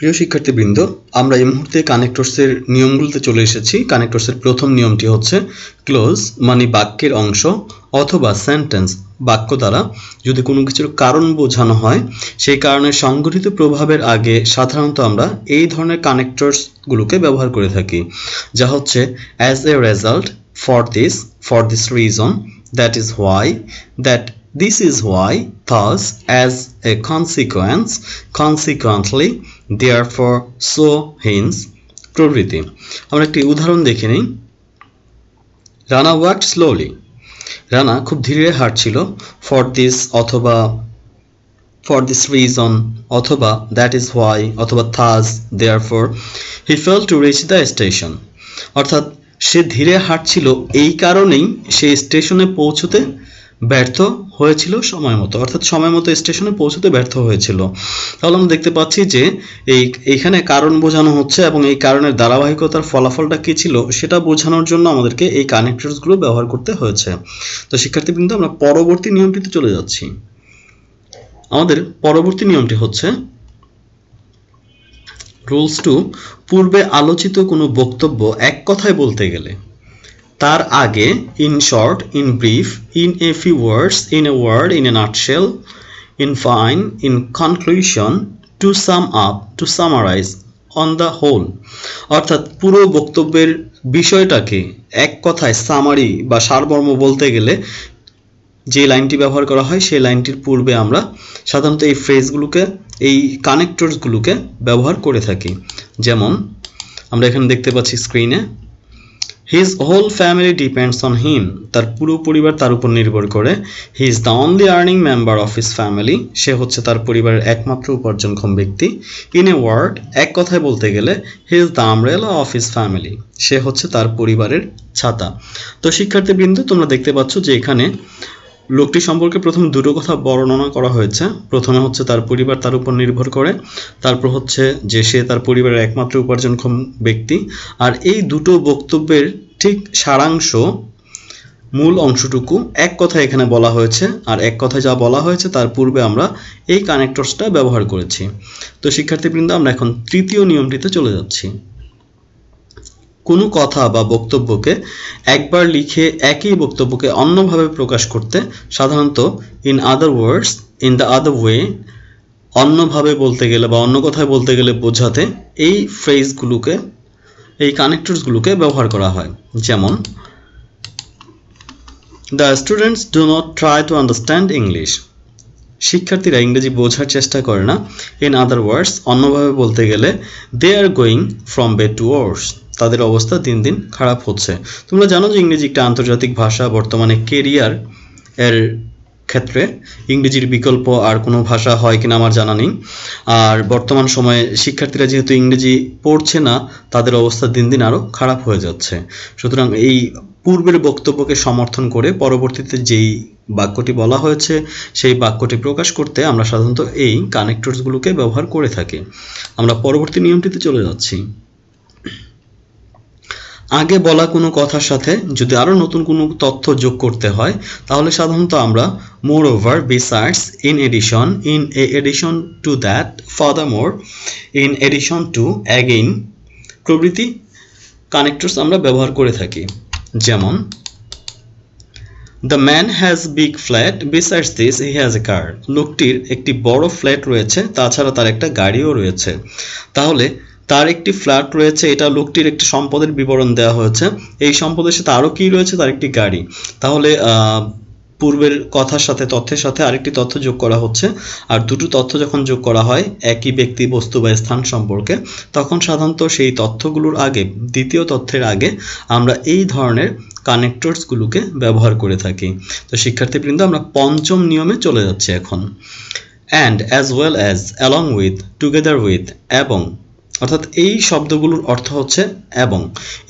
প্রিয় শিক্ষার্থীবৃন্দ, আমরা এই মুহূর্তে কানেক্টরসের নিয়মগুলোতে চলে এসেছি। কানেক্টরসের প্রথম নিয়মটি হচ্ছে ক্লোজ মানে বাক্যের অংশ অথবা সেন্টেন্স বাক্য দ্বারা যদি কোনো কিছুর কারণ বোঝানো হয়, সেই কারণের সংঘটিত প্রভাবের আগে সাধারণত আমরা এই ধরনের কানেক্টরসগুলোকে ব্যবহার করে থাকি, যা হচ্ছে as a result, for this reason, that is why, that this is why, thus, as a consequence, consequently, therefore, so, hence প্রভৃতি। আমরা একটি উদাহরণ দেখে নিই। রানা ওয়াকড স্লোলি, রানা খুব ধীরে হাঁটছিল। ফর দিস অথবা ফর দিস রিজন অথবা দ্যাট ইজ হোয়াই অথবা thus therefore he fail to reach the station, অর্থাৎ সে ধীরে হাঁটছিল এই কারণেই সে স্টেশনে পৌঁছতে ব্যর্থ হয়েছিল সময় মতো, অর্থাৎ সময় মতো স্টেশনে পৌঁছতে ব্যর্থ হয়েছিল। তাহলে আমরা দেখতে পাচ্ছি যে এইখানে কারণ বোঝানো হচ্ছে এবং এই কারণের ধারাবাহিকতার ফলাফলটা কী ছিল সেটা বোঝানোর জন্য আমাদেরকে এই কানেক্টরসগুলো ব্যবহার করতে হয়েছে। তো শিক্ষার্থীবৃন্দ, আমরা পরবর্তী নিয়মটিতে চলে যাচ্ছি। আমাদের পরবর্তী নিয়মটি হচ্ছে রুলস 2, পূর্বে আলোচিত কোনো বক্তব্য এক কথায় বলতে গেলে তার আগে in short, in brief, in a few words, in a word, in a nutshell, in fine, in conclusion, to sum up, to summarise, on the whole, অর্থাৎ পুরো বক্তব্যের বিষয়টাকে এক কথায় সামারি বা সারমর্ম বলতে গেলে যে লাইনটি ব্যবহার করা হয় সেই লাইনটির পূর্বে আমরা সাধারণত এই ফ্রেজগুলোকে, এই কানেক্টরসগুলোকে ব্যবহার করে থাকি। যেমন আমরা এখানে দেখতে পাচ্ছি স্ক্রিনে, His whole family depends on him, তার পুরো পরিবার তার উপর নির্ভর করে। He is the only earning member of his family, সে হচ্ছে তার পরিবারের একমাত্র উপার্জনক্ষম ব্যক্তি। In a word, এক কথায় বলতে গেলে he is the umbrella of his family, সে হচ্ছে তার পরিবারের ছাতা। তো শিক্ষার্থীবৃন্দ, তোমরা দেখতে পাচ্ছ যে এখানে লোকটি সম্পর্কে প্রথম দুটো কথা বর্ণনা করা হয়েছে। প্রথমে হচ্ছে তার পরিবার তার উপর নির্ভর করে, তারপর হচ্ছে যে সে তার পরিবারের একমাত্র উপার্জনক্ষম ব্যক্তি। আর এই দুটো বক্তব্যের ঠিক সারাংশ, মূল অংশটুকু এক কথায় এখানে বলা হয়েছে, আর এক কথায় যা বলা হয়েছে তার পূর্বে আমরা এই কানেক্টরসটা ব্যবহার করেছি। তো শিক্ষার্থীবৃন্দ, আমরা এখন তৃতীয় নিয়মটিতে চলে যাচ্ছি। কোনো কথা বা বক্তব্যকে একবার লিখে একই বক্তব্যকে অন্যভাবে প্রকাশ করতে সাধারণত in other words, in the other way, অন্যভাবে বলতে গেলে বা অন্য কথায় বলতে গেলে বোঝাতে এই ফ্রেজগুলোকে, এই কানেক্টরসগুলোকে ব্যবহার করা হয়। যেমন the students do not try to understand English, শিক্ষার্থীরা ইংরেজি বোঝার চেষ্টা করে না। ইন আদার ওয়ার্ডস, অন্যভাবে বলতে গেলে they are going from bed to worse, তাদের অবস্থা দিন দিন খারাপ হচ্ছে। তোমরা জানো যে ইংরেজি একটা আন্তর্জাতিক ভাষা। বর্তমানে কেরিয়ার এর ক্ষেত্রে ইংরেজির বিকল্প আর কোনো ভাষা হয় কিনা আমার জানা নেই। আর বর্তমান সময়ে শিক্ষার্থীরা যেহেতু ইংরেজি পড়ছে না, তাদের অবস্থা দিন দিন আরও খারাপ হয়ে যাচ্ছে। সুতরাং এই পূর্বের বক্তব্যকে সমর্থন করে পরবর্তীতে যেই বাক্যটি বলা হয়েছে সেই বাক্যটি প্রকাশ করতে আমরা সাধারণত এই কানেক্টরসগুলোকে ব্যবহার করে থাকি। আমরা পরবর্তী নিয়মটিতে চলে যাচ্ছি। আগে বলা কোনো কথার সাথে যদি আরও নতুন কোনো তথ্য যোগ করতে হয় তাহলে সাধারণত আমরা moreover, besides, in addition, in addition to that, furthermore, in addition to, again প্রভৃতি কানেক্টরস আমরা ব্যবহার করে থাকি। যেমন the man has big flat, besides this he has a car, লোকটির একটি বড় ফ্ল্যাট রয়েছে, তাছাড়া তার একটা গাড়িও রয়েছে। তাহলে তার একটি ফ্ল্যাট রয়েছে, এটা লোকটির একটি সম্পদের বিবরণ দেওয়া হয়েছে। এই সম্পদের সাথে আরও কী রয়েছে? তার একটি গাড়ি। তাহলে পূর্বের কথার সাথে, তথ্যের সাথে আরেকটি তথ্য যোগ করা হচ্ছে। আর দুটো তথ্য যখন যোগ করা হয় একই ব্যক্তি, বস্তু বা স্থান সম্পর্কে, তখন সাধারণত সেই তথ্যগুলোর আগে, দ্বিতীয় তথ্যের আগে আমরা এই ধরনের কানেক্টরসগুলোকে ব্যবহার করে থাকি। তো শিক্ষার্থীবৃন্দ, আমরা পঞ্চম নিয়মে চলে যাচ্ছি এখন। And, as well as, along with, together with, এবং, অর্থাৎ এই শব্দগুলোর অর্থ হচ্ছে এবং।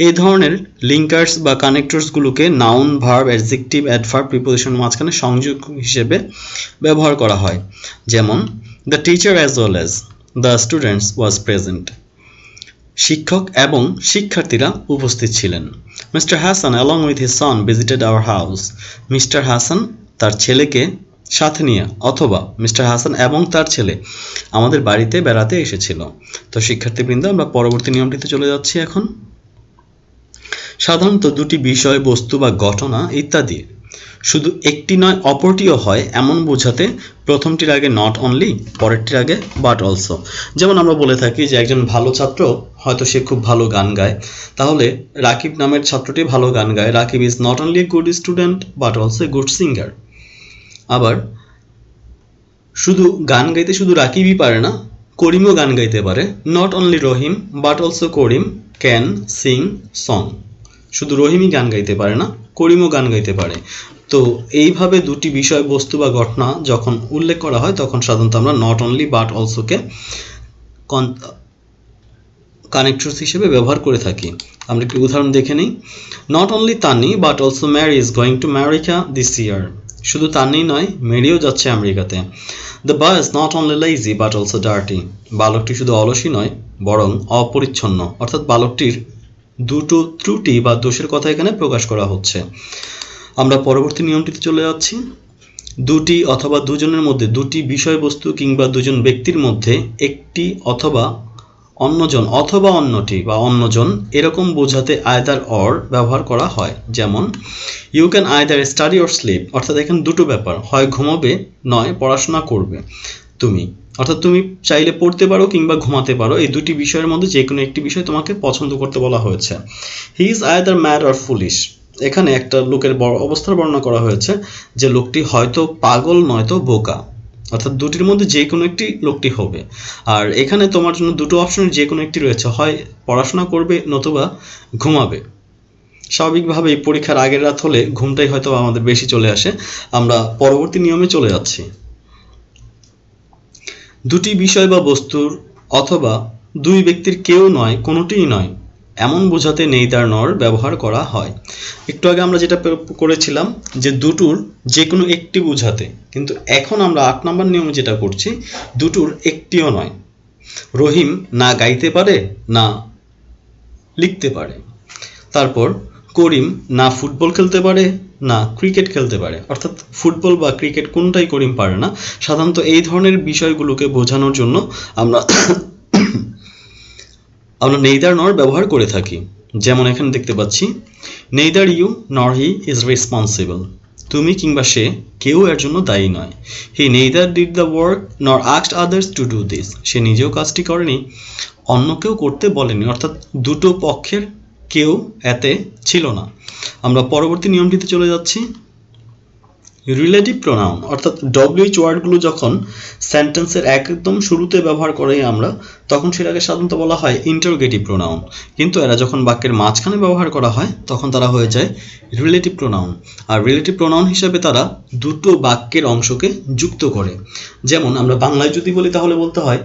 এই ধরনের লিঙ্কার্স বা কানেক্টরসগুলোকে noun, verb, adjective, adverb, preposition মাঝখানে সংযোগ হিসেবে ব্যবহার করা হয়। যেমন the teacher as well as the students was present, শিক্ষক এবং শিক্ষার্থীরা উপস্থিত ছিলেন। Mr Hasan along with his son visited our house, Mr Hasan তার ছেলেকে সাথে নিয়ে, অথবা মিস্টার হাসান এবং তার ছেলে আমাদের বাড়িতে বেড়াতে এসেছিল। তো শিক্ষার্থীবৃন্দ, আমরা পরবর্তী নিয়মটিতে চলে যাচ্ছি এখন। সাধারণত দুটি বিষয়, বস্তু বা ঘটনা ইত্যাদি শুধু একটি নয় অপরটিও হয় এমন বোঝাতে প্রথমটির আগে নট অনলি, পরেরটির আগে বাট অলসো। যেমন আমরা বলে থাকি যে একজন ভালো ছাত্র, হয়তো সে খুব ভালো গান গায়, তাহলে রাকিব নামের ছাত্রটি ভালো গান গায়। Rakib is not only a good student but also a good singer. আবার শুধু গান গাইতে শুধু রাকিবই পারে না, করিমও গান গাইতে পারে। Not only Rahim but also Karim can sing song. শুধু রহিমই গান গাইতে পারে না, করিমও গান গাইতে পারে। তো এইভাবে দুটি বিষয়, বস্তু বা ঘটনা যখন উল্লেখ করা হয় তখন সাধারণত আমরা নট অনলি বাট অলসোকে কানেক্টরস হিসেবে ব্যবহার করে থাকি। আমরা একটি উদাহরণ দেখে নিই। Not only Tani but also Mary is going to America this year. শুধু তানি নয়, মেরিও যাচ্ছে আমেরিকাতে। The boy is not only lazy but also dirty. বালকটি শুধু অলসই নয়, বরং অপরিচ্ছন্ন। অর্থাৎ বালকটির দুটো ত্রুটি বা দোষের কথা এখানে প্রকাশ করা হচ্ছে। আমরা পরবর্তী নিয়মটিতে চলে যাচ্ছি। দুটি অথবা দুজনের মধ্যে, দুটি বিষয়বস্তু কিংবা দুজন ব্যক্তির মধ্যে একটি অথবা অন্যজন অথবা অন্যটি বা অন্যজন এরকম বোঝাতে আইদার অর ব্যবহার করা হয়। যেমন you can either study or sleep. অর্থাৎ এখানে দুটো ব্যাপার, হয় ঘুমাবে নয় পড়াশোনা করবে তুমি। অর্থাৎ তুমি চাইলে পড়তে পারো কিংবা ঘুমাতে পারো, এই দুটি বিষয়ের মধ্যে যে কোনো একটি বিষয় তোমাকে পছন্দ করতে বলা হয়েছে। He is either mad or foolish. এখানে একটা লোকের অবস্থার বর্ণনা করা হয়েছে যে লোকটি হয়তো পাগল নয়তো বোকা। অর্থাৎ দুটির মধ্যে যে কোনো একটি লোকটি হবে। আর এখানে তোমার জন্য দুটো অপশনের যে কোনো একটি রয়েছে, হয় পড়াশোনা করবে নতুবা ঘুমাবে। স্বাভাবিকভাবেই পরীক্ষার আগের রাত হলে ঘুমটাই হয়তো আমাদের বেশি চলে আসে। আমরা পরবর্তী নিয়মে চলে যাচ্ছি। দুটি বিষয় বা বস্তুর অথবা দুই ব্যক্তির কেউ নয়, কোনোটিই নয় এমন বোঝাতে নেইদার নর ব্যবহার করা হয়। একটু আগে আমরা যেটা করেছিলাম যে দুটোর যে কোনো একটি বোঝাতে, কিন্তু এখন আমরা 8 নম্বর নিয়মে যেটা করছি, দুটোর একটিও নয়। রহিম না গাইতে পারে না লিখতে পারে। তারপর করিম না ফুটবল খেলতে পারে না ক্রিকেট খেলতে পারে। অর্থাৎ ফুটবল বা ক্রিকেট কোনটাই করিম পারে না। সাধারণত এই ধরনের বিষয়গুলোকে বোঝানোর জন্য আমরা নেইদার নর ব্যবহার করে থাকি। যেমন এখানে দেখতে পাচ্ছি, নেইদার ইউ নর হি ইজ রেসপন্সিবল। তুমি কিংবা সে কেউ এর জন্য দায়ী নয়। He neither did the work nor asked others to do this. সে নিজেও কাজটি করেনি, অন্য কেউ করতে বলেনি। অর্থাৎ দুটো পক্ষের কেউ এতে ছিল না। আমরা পরবর্তী নিয়মটিতে চলে যাচ্ছি। রিলেটিভ প্রোনাউন, অর্থাৎ ডব্লিউএইচ ওয়ার্ডগুলো যখন সেন্টেন্সের একদম শুরুতে ব্যবহার করি আমরা, তখন সেটাকে সাধারণত বলা হয় ইন্টারোগেটিভ প্রোনাউন। কিন্তু এরা যখন বাক্যের মাঝখানে ব্যবহার করা হয় তখন তারা হয়ে যায় রিলেটিভ প্রোনাউন। আর রিলেটিভ প্রোনাউন হিসেবে তারা দুটো বাক্যের অংশকে যুক্ত করে। যেমন আমরা বাংলায় যদি বলি তাহলে বলতে হয়,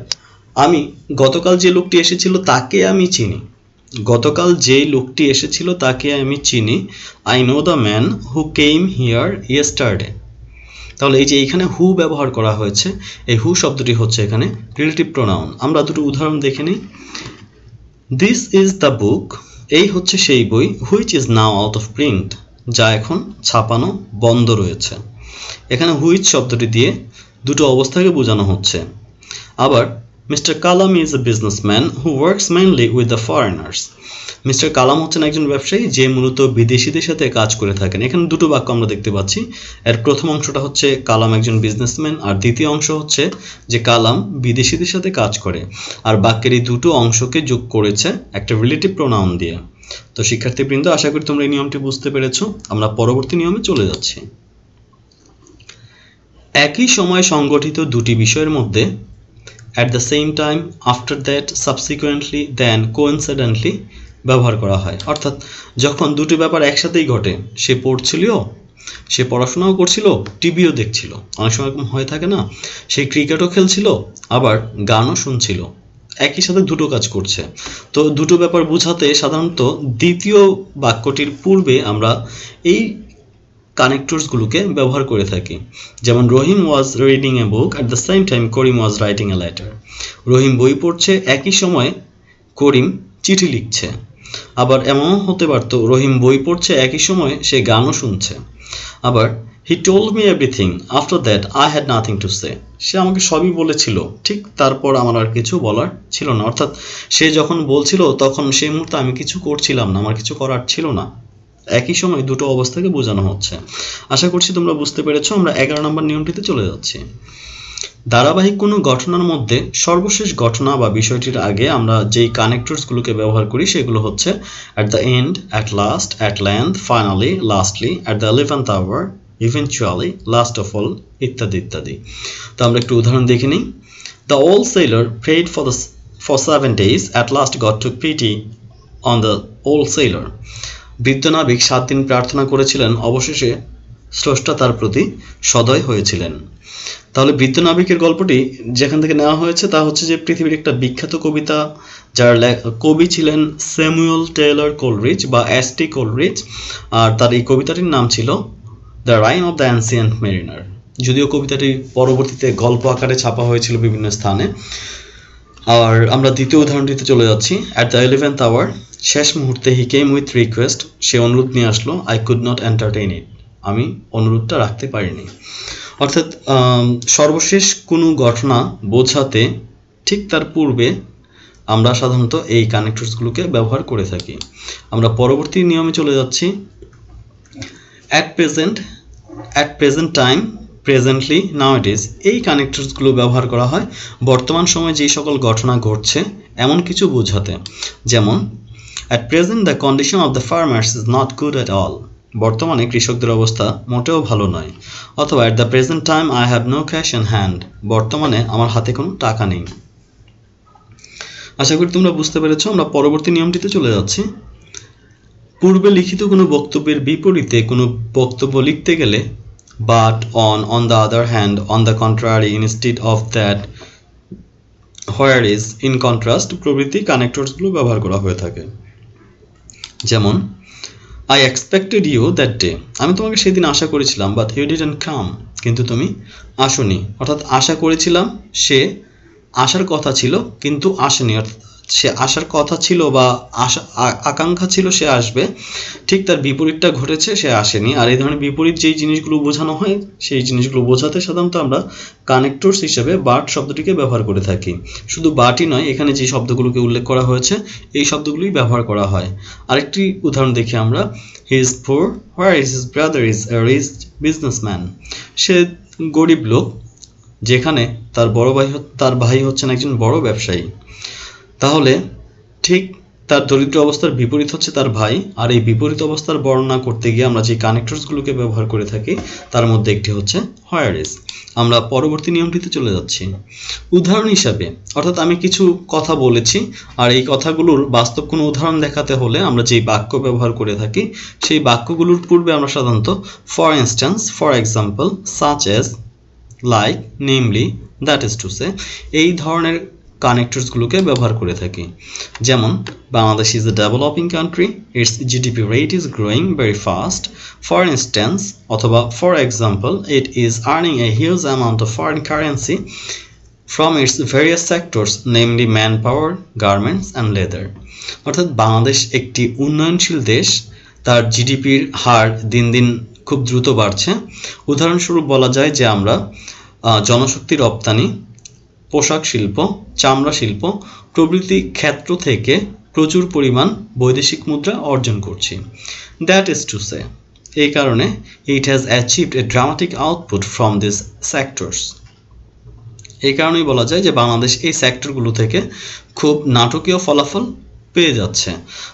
আমি গতকাল যে লোকটি এসেছিল তাকে আমি চিনি। গতকাল যে লোকটি এসেছিল তাকে আমি চিনি। I know the man who came here yesterday. তাহলে এই যে এখানে হু ব্যবহার করা হয়েছে, এই হু শব্দটি হচ্ছে এখানে রিলেটিভ প্রোনাউন। আমরা দুটো উদাহরণ দেখে নিই। This is the book. এই হচ্ছে সেই বই। Which is now out of print. যা এখন ছাপানো বন্ধ রয়েছে। এখানে হুইচ শব্দটি দিয়ে দুটো অবস্থাকে বোঝানো হচ্ছে। আবার Mr Kalam is a businessman who works mainly with the foreigners. Mr Kalam হচ্ছেন একজন ব্যবসায়ী যে মূলত বিদেশিদের সাথে কাজ করে থাকেন। এখানে দুটো বাক্য আমরা দেখতে পাচ্ছি। এর প্রথম অংশটা হচ্ছে কালাম একজন বিজনেসম্যান, আর দ্বিতীয় অংশ হচ্ছে যে কালাম বিদেশিদের সাথে কাজ করে। আর বাক্যের এই দুটো অংশকে যোগ করেছে একটা রিলেটিভ প্রোনাউন দিয়ে। তো শিক্ষার্থীবৃন্দ, আশা করি তোমরা এই নিয়মটি বুঝতে পেরেছো। আমরা পরবর্তী নিয়মে চলে যাচ্ছি। একই সময় সংগঠিত দুটি বিষয়ের মধ্যে at the same time, after that, subsequently, then, coincidentally ব্যবহার করা হয়। অর্থাৎ যখন দুটি ব্যাপার একসাথেই ঘটে, সে পড়ছিল, সে পড়াশোনাও করছিল, টিভিও দেখছিল। অনেক সময় এরকম হয়ে থাকে না, সে ক্রিকেটও খেলছিল আবার গানও শুনছিল, একই সাথে দুটো কাজ করছে। তো দুটো ব্যাপার বোঝাতে সাধারণত দ্বিতীয় বাক্যটির পূর্বে আমরা এই কানেক্টরসগুলোকে ব্যবহার করে থাকি। যেমন Rahim was reading a book at the same time Karim was writing a letter. Rahim বই পড়ছে, একই সময় করিম চিঠি লিখছে। আবার এমনও হতে পারত রহিম বই পড়ছে একই সময় সে গানও শুনছে। আবার he told me everything after that I had nothing to say. সে আমাকে সবই বলেছিল, ঠিক তারপর আমার আর কিছু বলার ছিল না। অর্থাৎ সে যখন বলছিল তখন সেই মুহূর্তে আমি কিছু করছিলাম না, আমার কিছু করার ছিল না। একই সময় দুটো অবস্থাকে বোঝানো হচ্ছে। আশা করছি তোমরা বুঝতে পেরেছো। আমরা 11 নম্বর নিয়মটিতে চলে যাচ্ছি। ধারাবাহিক কোনো ঘটনার মধ্যে সর্বশেষ ঘটনা বা বিষয়টির আগে আমরা যেই কানেক্টরসগুলোকে ব্যবহার করি সেগুলো হচ্ছে at the end, at last, at length, finally, lastly, at the 11th hour, eventually, last of all, ইত্যাদি ইত্যাদি। তো আমরা একটু উদাহরণ দেখে নিই। The old sailor prayed for 7 days, at last God took pity on the old sailor. বৃদ্ধ নাবিক 7 দিন প্রার্থনা করেছিলেন, অবশেষে স্রষ্টা তার প্রতি সদয় হয়েছিলেন। তাহলে বৃদ্ধ নাবিকের গল্পটি যেখান থেকে নেওয়া হয়েছে তা হচ্ছে যে পৃথিবীর একটা বিখ্যাত কবিতা, যার কবি ছিলেন স্যামুয়েল টেইলর কোলরিজ বা এস.টি. কোলরিজ, আর তার এই কবিতাটির নাম ছিল the rime of the ancient mariner. যদিও কবিতাটি পরবর্তীতে গল্প আকারে ছাপা হয়েছিল বিভিন্ন স্থানে। আর আমরা দ্বিতীয় উদাহরণটিতে চলে যাচ্ছি। অ্যাট দ্য 11th আওয়ার, শেষ মুহূর্তে হি কেম উইথ রিকোয়েস্ট, সে অনুরোধ নিয়ে আসলো। আই কুড নট এন্টারটেইন ইট, আমি অনুরোধটা রাখতে পারিনি। অর্থাৎ সর্বশেষ কোনো ঘটনা বোঝাতে ঠিক তার পূর্বে আমরা সাধারণত এই কানেক্টরসগুলোকে ব্যবহার করে থাকি। আমরা পরবর্তী নিয়মে চলে যাচ্ছি। অ্যাট প্রেজেন্ট টাইম, প্রেজেন্টলি, নাওএডেজ, এই কানেক্টরসগুলো ব্যবহার করা হয় বর্তমান সময়ে যেই সকল ঘটনা ঘটছে এমন কিছু বোঝাতে। যেমন at present the condition of the farmers is not good at all, বর্তমানে কৃষকদের অবস্থা মোটেও ভালো নয়। অথবা at the present time I have no cash in hand, বর্তমানে আমার হাতে কোনো টাকা নেই। আশা করি তোমরা বুঝতে পেরেছো। আমরা পরবর্তী নিয়মটিতে চলে যাচ্ছি। পূর্বে লিখিত কোনো বক্তব্যের বিপরীতে কোনো বক্তব্য লিখতে গেলে but, on the other hand, on the contrary, instead of that, where is, in contrast প্রভৃতি কানেক্টরসগুলো ব্যবহার করা হয়ে থাকে। যেমন I expected you that day, আমি তোমাকে সেদিন আশা করেছিলাম, but you didn't come, কিন্তু তুমি আসোনি। অর্থাৎ আশা করেছিলাম, সে আসার কথা ছিল কিন্তু আসেনি। অর্থাৎ সে আসার কথা ছিল বা আকাঙ্ক্ষা ছিল সে আসবে, ঠিক তার বিপরীতটা ঘটেছে, সে আসেনি। আর এই ধরনের বিপরীত যেই জিনিসগুলো বোঝানো হয় সেই জিনিসগুলো বোঝাতে সাধারণত আমরা কানেক্টরস হিসেবে বাট শব্দটিকে ব্যবহার করে থাকি। শুধু বাটই নয়, এখানে যে শব্দগুলোকে উল্লেখ করা হয়েছে এই শব্দগুলোই ব্যবহার করা হয়। আরেকটি উদাহরণ দেখি আমরা। He is poor, where is his brother is a rich businessman, সে গরিব লোক যেখানে তার ভাই হচ্ছেন একজন বড় ব্যবসায়ী। তাহলে ঠিক তার দরিদ্র অবস্থার বিপরীত হচ্ছে তার ভাই। আর এই বিপরীত অবস্থার বর্ণনা করতে গিয়ে আমরা যে কানেক্টরসগুলোকে ব্যবহার করে থাকি তার মধ্যে একটি হচ্ছে হোয়ার ইজ। আমরা পরবর্তী নিয়মটিতে চলে যাচ্ছি। উদাহরণ হিসাবে, অর্থাৎ আমি কিছু কথা বলেছি আর এই কথাগুলোর বাস্তব কোনো উদাহরণ দেখাতে হলে আমরা যেই বাক্য ব্যবহার করে থাকি সেই বাক্যগুলোর পূর্বে আমরা সাধারণত for instance, for example, such as, like, namely, that is to say, এই ধরনের কানেক্টরসগুলোকে ব্যবহার করে থাকি। যেমন Bangladesh is a developing country, its GDP rate is growing very fast. For instance অথবা for example, it is earning a huge amount of foreign currency from its various sectors, namely man power, garments and leather. অর্থাৎ বাংলাদেশ একটি উন্নয়নশীল দেশ, তার জিডিপির হার দিন দিন খুব দ্রুত বাড়ছে। উদাহরণস্বরূপ বলা যায় যে আমরা জনশক্তি রপ্তানি, পোশাক শিল্প, চামড়া শিল্প প্রভৃতি ক্ষেত্র থেকে প্রচুর পরিমাণ বৈদেশিক মুদ্রা অর্জন করছি। দ্যাট ইজ টু সে, এই কারণে it has achieved a dramatic output from this sectors, এই কারণেই বলা যায় যে বাংলাদেশ এই সেক্টরগুলো থেকে খুব নাটকীয় ফলাফল পেয়ে যাচ্ছে।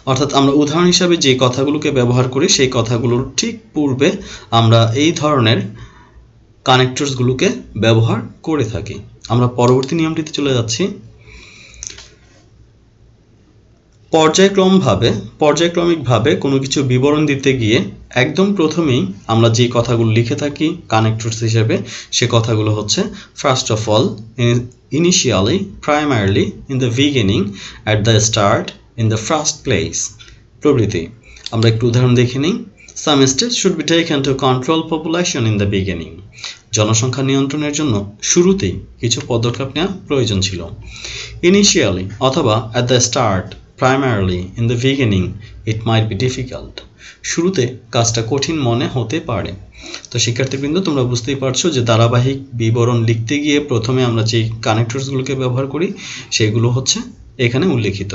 অর্থাৎ আমরা উদাহরণ হিসাবে যে কথাগুলোকে ব্যবহার করি সেই কথাগুলোর ঠিক পূর্বে আমরা এই ধরনের কানেক্টরসগুলোকে ব্যবহার করে থাকি। আমরা পরবর্তী নিয়মটিতে চলে যাচ্ছি। পর্যায়ক্রমিকভাবে কোনো কিছু বিবরণ দিতে গিয়ে একদম প্রথমেই আমরা যে কথাগুলো লিখে থাকি কানেক্টরস হিসেবে সে কথাগুলো হচ্ছে first of all, initially, primarily, in the beginning, at the start, in the first place প্রভৃতি। আমরা একটু উদাহরণ দেখে নিই। Some steps should be taken to control population in the beginning. জনসংখ্যা নিয়ন্ত্রণের জন্য শুরুতেই কিছু পদক্ষেপ নেওয়া প্রয়োজন ছিল। ইনিশিয়ালি অথবা at the start, primarily in the beginning it might be difficult. শুরুতে কাজটা কঠিন মনে হতে পারে। তো শিক্ষার্থীবৃন্দ, তোমরা বুঝতেই পারছো যে ধারাবাহিক বিবরণ লিখতে গিয়ে প্রথমে আমরা যে কানেক্টরসগুলোকে ব্যবহার করি সেগুলো হচ্ছে এখানে উল্লেখিত।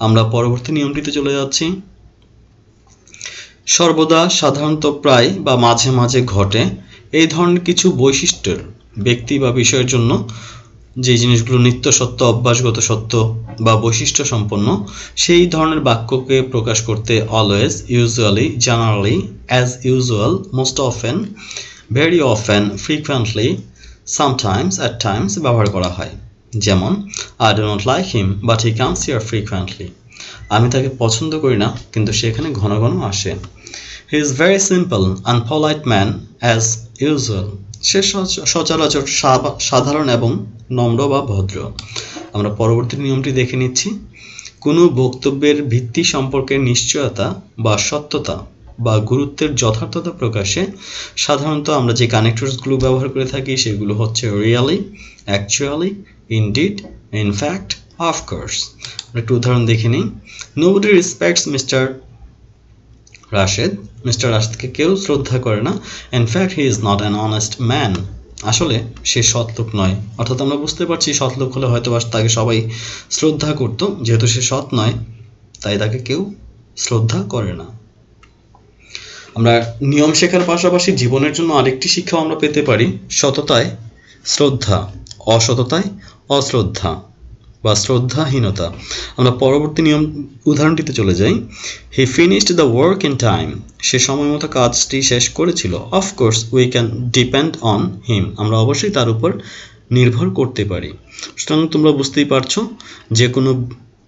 আমরা পরবর্তী নিয়মটিতে চলে যাচ্ছি। সর্বদা, সাধারণত, প্রায় বা মাঝে মাঝে ঘটে এই ধরনের কিছু বৈশিষ্ট্যের ব্যক্তি বা বিষয়ের জন্য যে জিনিসগুলো নিত্য সত্য, অভ্যাসগত সত্য বা বৈশিষ্ট্য সম্পন্ন, সেই ধরনের বাক্যকে প্রকাশ করতে always, usually, generally, as usual, most often, very often, frequently, sometimes, at Times ব্যবহার করা হয়। যেমন, I do not like him but he comes here frequently. আমি তাকে পছন্দ করি না কিন্তু সে এখানে ঘন ঘন আসে। He is very simple and polite man as usual. সে সচরাচর সাধারণ এবং নম্র বা ভদ্র। আমরা পরবর্তী নিয়মটি দেখে নিচ্ছি। কোনো বক্তব্যের ভিত্তি সম্পর্কে নিশ্চয়তা বা সত্যতা বা গুরুত্বের যথার্থতা প্রকাশে সাধারণত আমরা যে কানেক্টরসগুলো ব্যবহার করে থাকি সেগুলো হচ্ছে really, actually, indeed, in fact, of course. একটু উদাহরণ দেখে নিই। Nobody respects Mr Rashed. Mr রাশেদকে কেউ শ্রদ্ধা করে না। In fact he is not an honest man. আসলে সে সৎ লোক নয়। অর্থাৎ আমরা বুঝতে পারছি সৎ লোক হলে হয়তো তাকে সবাই শ্রদ্ধা করত, যেহেতু সে সৎ নয় তাই তাকে কেউ শ্রদ্ধা করে না। আমরা নিয়ম শেখার পাশাপাশি জীবনের জন্য আরেকটি শিক্ষাও আমরা পেতে পারি। সততায় শ্রদ্ধা, অসততায় অশ্রদ্ধা বা শ্রদ্ধাহীনতা। আমরা পরবর্তী নিয়ম উদাহরণটিতে চলে যাই। He finished the work in time. সে সময় মতো কাজটি শেষ করেছিল। Of course we can depend on him. আমরা অবশ্যই তার উপর নির্ভর করতে পারি। সুতরাং তোমরা বুঝতেই পারছো যে কোনো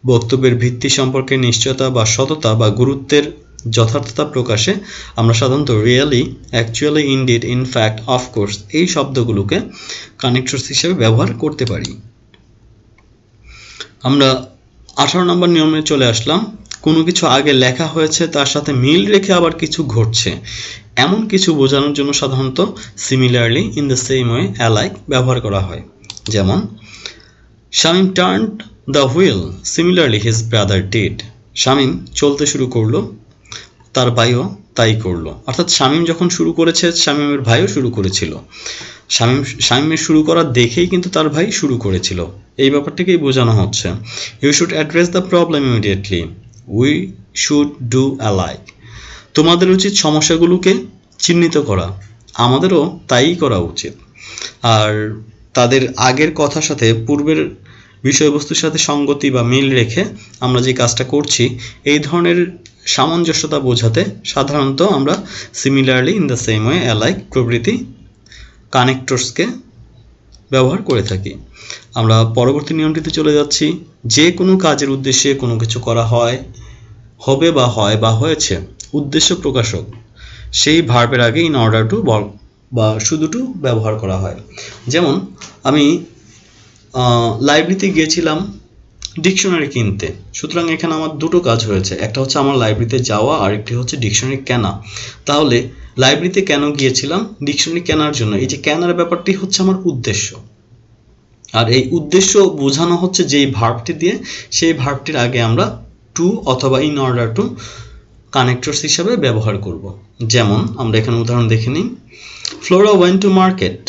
বক্তব্যের ভিত্তি সম্পর্কে নিশ্চয়তা বা সততা বা গুরুত্বের যথার্থতা প্রকাশে আমরা সাধারণত really, actually, indeed, in fact, of course এই শব্দগুলোকে কানেক্টরস হিসেবে ব্যবহার করতে পারি। আমরা 18 নম্বর নিয়মে চলে আসলাম। কোনো কিছু আগে লেখা হয়েছে তার সাথে মিল রেখে আবার কিছু ঘটছে এমন কিছু বোঝানোর জন্য সাধারণত similarly, in the same way, alike ব্যবহার করা হয়। যেমন, Shamim turned the wheel, similarly his brother did. Shamim চলতে শুরু করলো, তার ভাইও তাই করলো। অর্থাৎ শামীম যখন শুরু করেছে শামীমের ভাইও শুরু করেছিল। শামীমের শুরু করা দেখেই কিন্তু তার ভাই শুরু করেছিল। এই ব্যাপারটাকেই বোঝানো হচ্ছে। You should address the problem immediately. We should do alike. তোমাদের উচিত সমস্যাগুলোকে চিহ্নিত করা, আমাদেরও তাই করা উচিত। আর তাদের আগের কথার সাথে পূর্বের বিষয়বস্তুর সাথে সঙ্গতি বা মিল রেখে আমরা যে কাজটা করছি এই ধরনের সামঞ্জস্যতা বোঝাতে সাধারণত আমরা similarly, in the same way, alike প্রভৃতি কানেক্টরসকে ব্যবহার করে থাকি। আমরা পরবর্তী নিয়মটিতে চলে যাচ্ছি। যে কোনো কাজের উদ্দেশ্যে কোনো কিছু করা হয়, হবে বা হয় বা হয়েছে, উদ্দেশ্য প্রকাশক সেই ভার্বের আগে ইন অর্ডার টু বা শুধু টু ব্যবহার করা হয়। যেমন, আমি লাইব্রেরিতে গিয়েছিলাম ডিকশনারি কিনতে। সুতরাং এখানে আমার দুটো কাজ হয়েছে, একটা হচ্ছে আমার লাইব্রেরিতে যাওয়া আর একটি হচ্ছে ডিকশনারি কেনা। তাহলে লাইব্রেরিতে কেন গিয়েছিলাম? ডিকশনারি কেনার জন্য। এই যে কেনার ব্যাপারটি হচ্ছে আমার উদ্দেশ্য, আর এই উদ্দেশ্য বোঝানো হচ্ছে যেই ভার্বটি দিয়ে, সেই ভার্বটির আগে আমরা টু অথবা ইন অর্ডার টু কানেক্টরস হিসাবে ব্যবহার করব। যেমন আমরা এখানে উদাহরণ দেখে নিই। Flora went to market.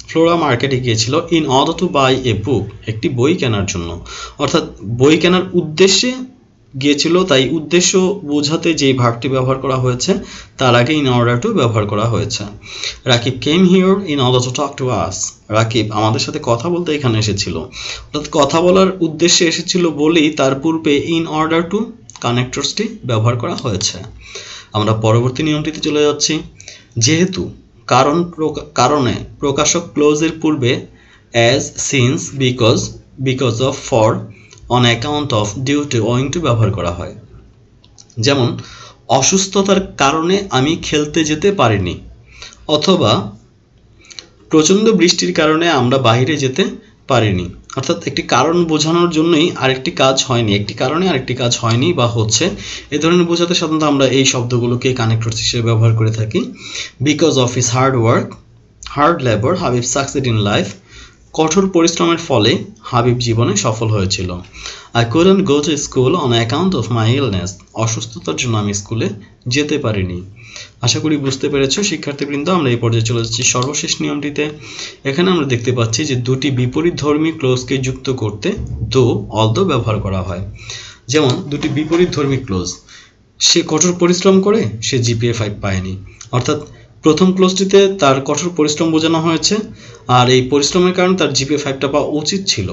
Flora মার্কেটে গিয়েছিল ইন অর্ডার টু বাই এ বুক, একটি বই কেনার জন্য। অর্থাৎ বই কেনার উদ্দেশ্যে গিয়েছিল, তাই উদ্দেশ্য বোঝাতে যে ভার্বটি ব্যবহার করা হয়েছে তার আগে ইন অর্ডার টু ব্যবহার করা হয়েছে। Rakib came here in order to talk to us. Rakib আমাদের সাথে কথা বলতে এখানে এসেছিল। অর্থাৎ কথা বলার উদ্দেশ্যে এসেছিল বলেই তার পূর্বে ইন অর্ডার টু কানেক্টরসটি ব্যবহার করা হয়েছে। আমরা পরবর্তী নিয়মটিতে চলে যাচ্ছি। যেহেতু, কারণে প্রকাশক ক্লোজের পূর্বে as, since, because of, for, on account of, due to, owing to ব্যবহার করা হয়। যেমন, অসুস্থতার কারণে আমি খেলতে যেতে পারিনি, অথবা প্রচণ্ড বৃষ্টির কারণে আমরা বাইরে যেতে পারিনি। অর্থাৎ একটি কারণ বোঝানোর জন্যই আরেকটি কাজ হয়নি, একটি কারণে আরেকটি কাজ হয়নি বা হচ্ছে, এ ধরনের বোঝাতে সাধারণত আমরা এই শব্দগুলোকে কানেক্টরস হিসেবে ব্যবহার করে থাকি। Because of his hard work, hard labour, Habib succeed in life. কঠোর পরিশ্রমের ফলে হাবিব জীবনে সফল হয়েছিল। I couldn't go to school on account of my illness. অসুস্থতার জন্য আমি স্কুলে যেতে পারিনি। আশা করি বুঝতে পেরেছো শিক্ষার্থীবৃন্দ। আমরা এই পর্যায়ে চলে যাচ্ছি সর্বশেষ নিয়মটিতে। এখানে আমরা দেখতে পাচ্ছি যে দুটি বিপরীতধর্মী ক্লোজকে যুক্ত করতে দো অলদো ব্যবহার করা হয়। যেমন দুটি বিপরীতধর্মী ক্লোজ, সে কঠোর পরিশ্রম করে সে জিপিএ 5 পায়নি, অর্থাৎ প্রথম ক্লোজটিতে তার কঠোর পরিশ্রম বোঝানো হয়েছে, আর এই পরিশ্রমের কারণে তার জিপিএ 5টা পাওয়া উচিত ছিল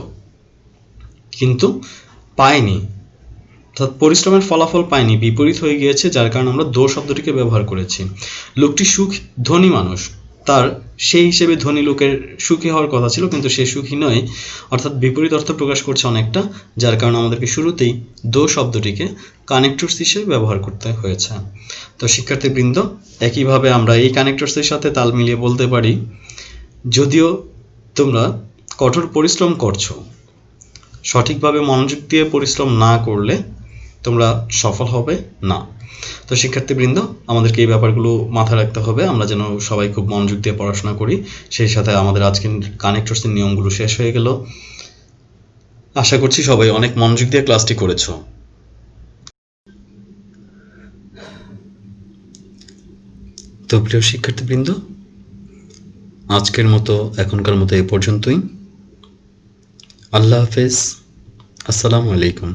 কিন্তু পায়নি, অর্থাৎ পরিশ্রমের ফলাফল পায়নি, বিপরীত হয়ে গিয়েছে, যার কারণে আমরা দো শব্দটিকে ব্যবহার করেছি। লোকটি ধনী মানুষ, তার সেই হিসেবে ধনী লোকের সুখী হওয়ার কথা ছিল কিন্তু সে সুখী নয়, অর্থাৎ বিপরীত অর্থ প্রকাশ করছে অনেকটা, যার কারণে আমাদেরকে শুরুতেই দো শব্দটিকে কানেক্টরস হিসেবে ব্যবহার করতে হয়েছে। তো শিক্ষার্থীবৃন্দ, একইভাবে আমরা এই কানেক্টরসের সাথে তাল মিলিয়ে বলতে পারি, যদিও তোমরা কঠোর পরিশ্রম করছো, সঠিকভাবে মনোযোগ দিয়ে পরিশ্রম না করলে তোমরা সফল হবে না। তো শিক্ষার্থীবৃন্দ, আমাদেরকে এই ব্যাপারগুলো মাথায় রাখতে হবে, আমরা যেন সবাই খুব মনোযোগ দিয়ে পড়াশোনা করি। সেই সাথে আমাদের আজকের কানেক্টরসের নিয়মগুলো শেষ হয়ে গেল। আশা করছি সবাই অনেক মনোযোগ দিয়ে ক্লাসটি করেছো। তো প্রিয় শিক্ষার্থীবৃন্দ, আজকের মতো এখনকার মতো এই পর্যন্তই। আল্লাহ হাফেজ। আসসালামু আলাইকুম।